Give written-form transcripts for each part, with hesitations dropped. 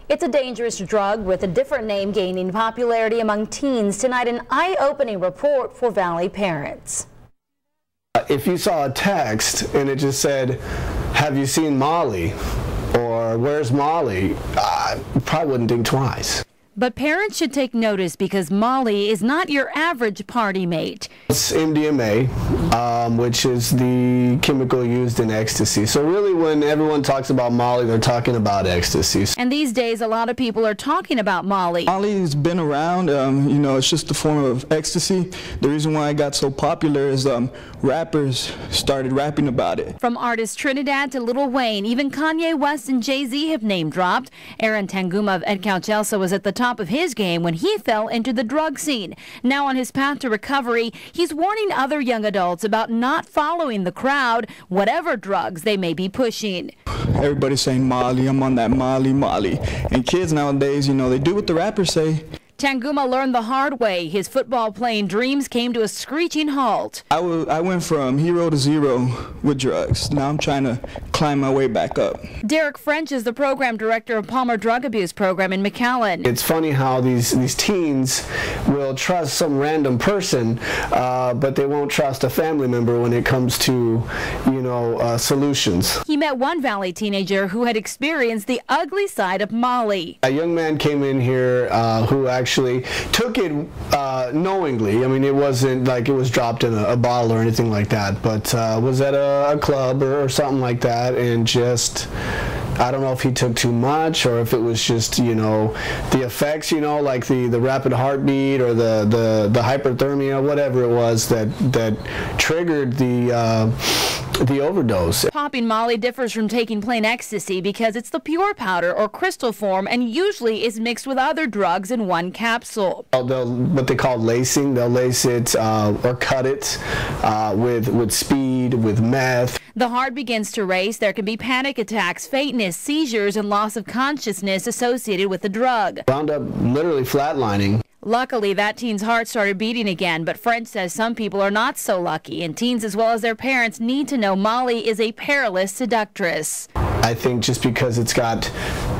It's a dangerous drug with a different name gaining popularity among teens. Tonight, an eye-opening report for Valley parents. If you saw a text and it just said, "Have you seen Molly?" or "Where's Molly?" You probably wouldn't think twice. But parents should take notice because Molly is not your average party mate. It's MDMA, which is the chemical used in ecstasy. So really when everyone talks about Molly, they're talking about ecstasy. And these days, a lot of people are talking about Molly. Molly's been around, you know, it's just a form of ecstasy. The reason why it got so popular is rappers started rapping about it. From artist Trinidad to Lil Wayne, even Kanye West and Jay-Z have name dropped. Aaron Tanguma of Ed Cauchelsa was at the top of his game when he fell into the drug scene. Now on his path to recovery, he's warning other young adults about not following the crowd, whatever drugs they may be pushing. Everybody's saying Molly, I'm on that Molly. And kids nowadays, you know, they do what the rappers say. Tanguma learned the hard way. His football-playing dreams came to a screeching halt. I went from hero to zero with drugs. Now I'm trying to climb my way back up. Derek French is the program director of Palmer Drug Abuse Program in McAllen. It's funny how these teens will trust some random person, but they won't trust a family member when it comes to, you know, solutions. He met one Valley teenager who had experienced the ugly side of Molly. A young man came in here who actually took it knowingly. I mean, it wasn't like it was dropped in a bottle or anything like that, but was at a club or something like that, and just, I don't know if he took too much or if it was just, you know, the effects, you know, like the rapid heartbeat or the hyperthermia, whatever it was that triggered the overdose. Popping Molly differs from taking plain ecstasy because it's the pure powder or crystal form and usually is mixed with other drugs in one capsule. What they call lacing, they'll lace it or cut it with speed, with meth. The heart begins to race. There can be panic attacks, faintness, seizures, and loss of consciousness associated with the drug. Wound up literally flatlining. Luckily, that teen's heart started beating again, but French says some people are not so lucky, and teens as well as their parents need to know Molly is a perilous seductress. I think just because it's got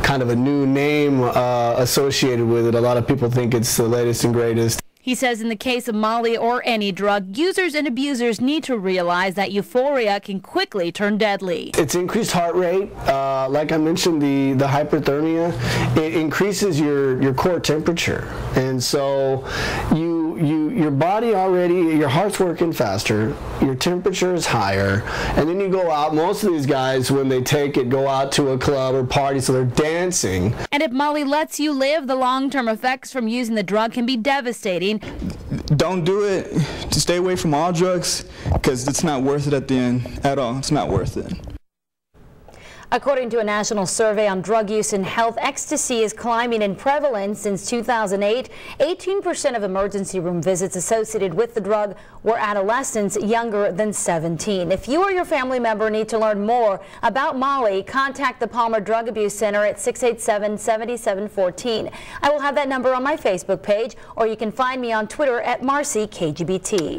kind of a new name associated with it, a lot of people think it's the latest and greatest. He says in the case of Molly or any drug, users and abusers need to realize that euphoria can quickly turn deadly. It's increased heart rate. Like I mentioned, the hyperthermia, it increases your core temperature. And so your body already, your heart's working faster, your temperature is higher, and then you go out. Most of these guys, when they take it, go out to a club or party, so they're dancing. And if Molly lets you live, the long-term effects from using the drug can be devastating. Don't do it. To stay away from all drugs because it's not worth it at the end at all. It's not worth it. According to a national survey on drug use and health, ecstasy is climbing in prevalence since 2008. 18% of emergency room visits associated with the drug were adolescents younger than 17. If you or your family member need to learn more about Molly, contact the Palmer Drug Abuse Center at 687-7714. I will have that number on my Facebook page, or you can find me on Twitter at MarcyKGBT.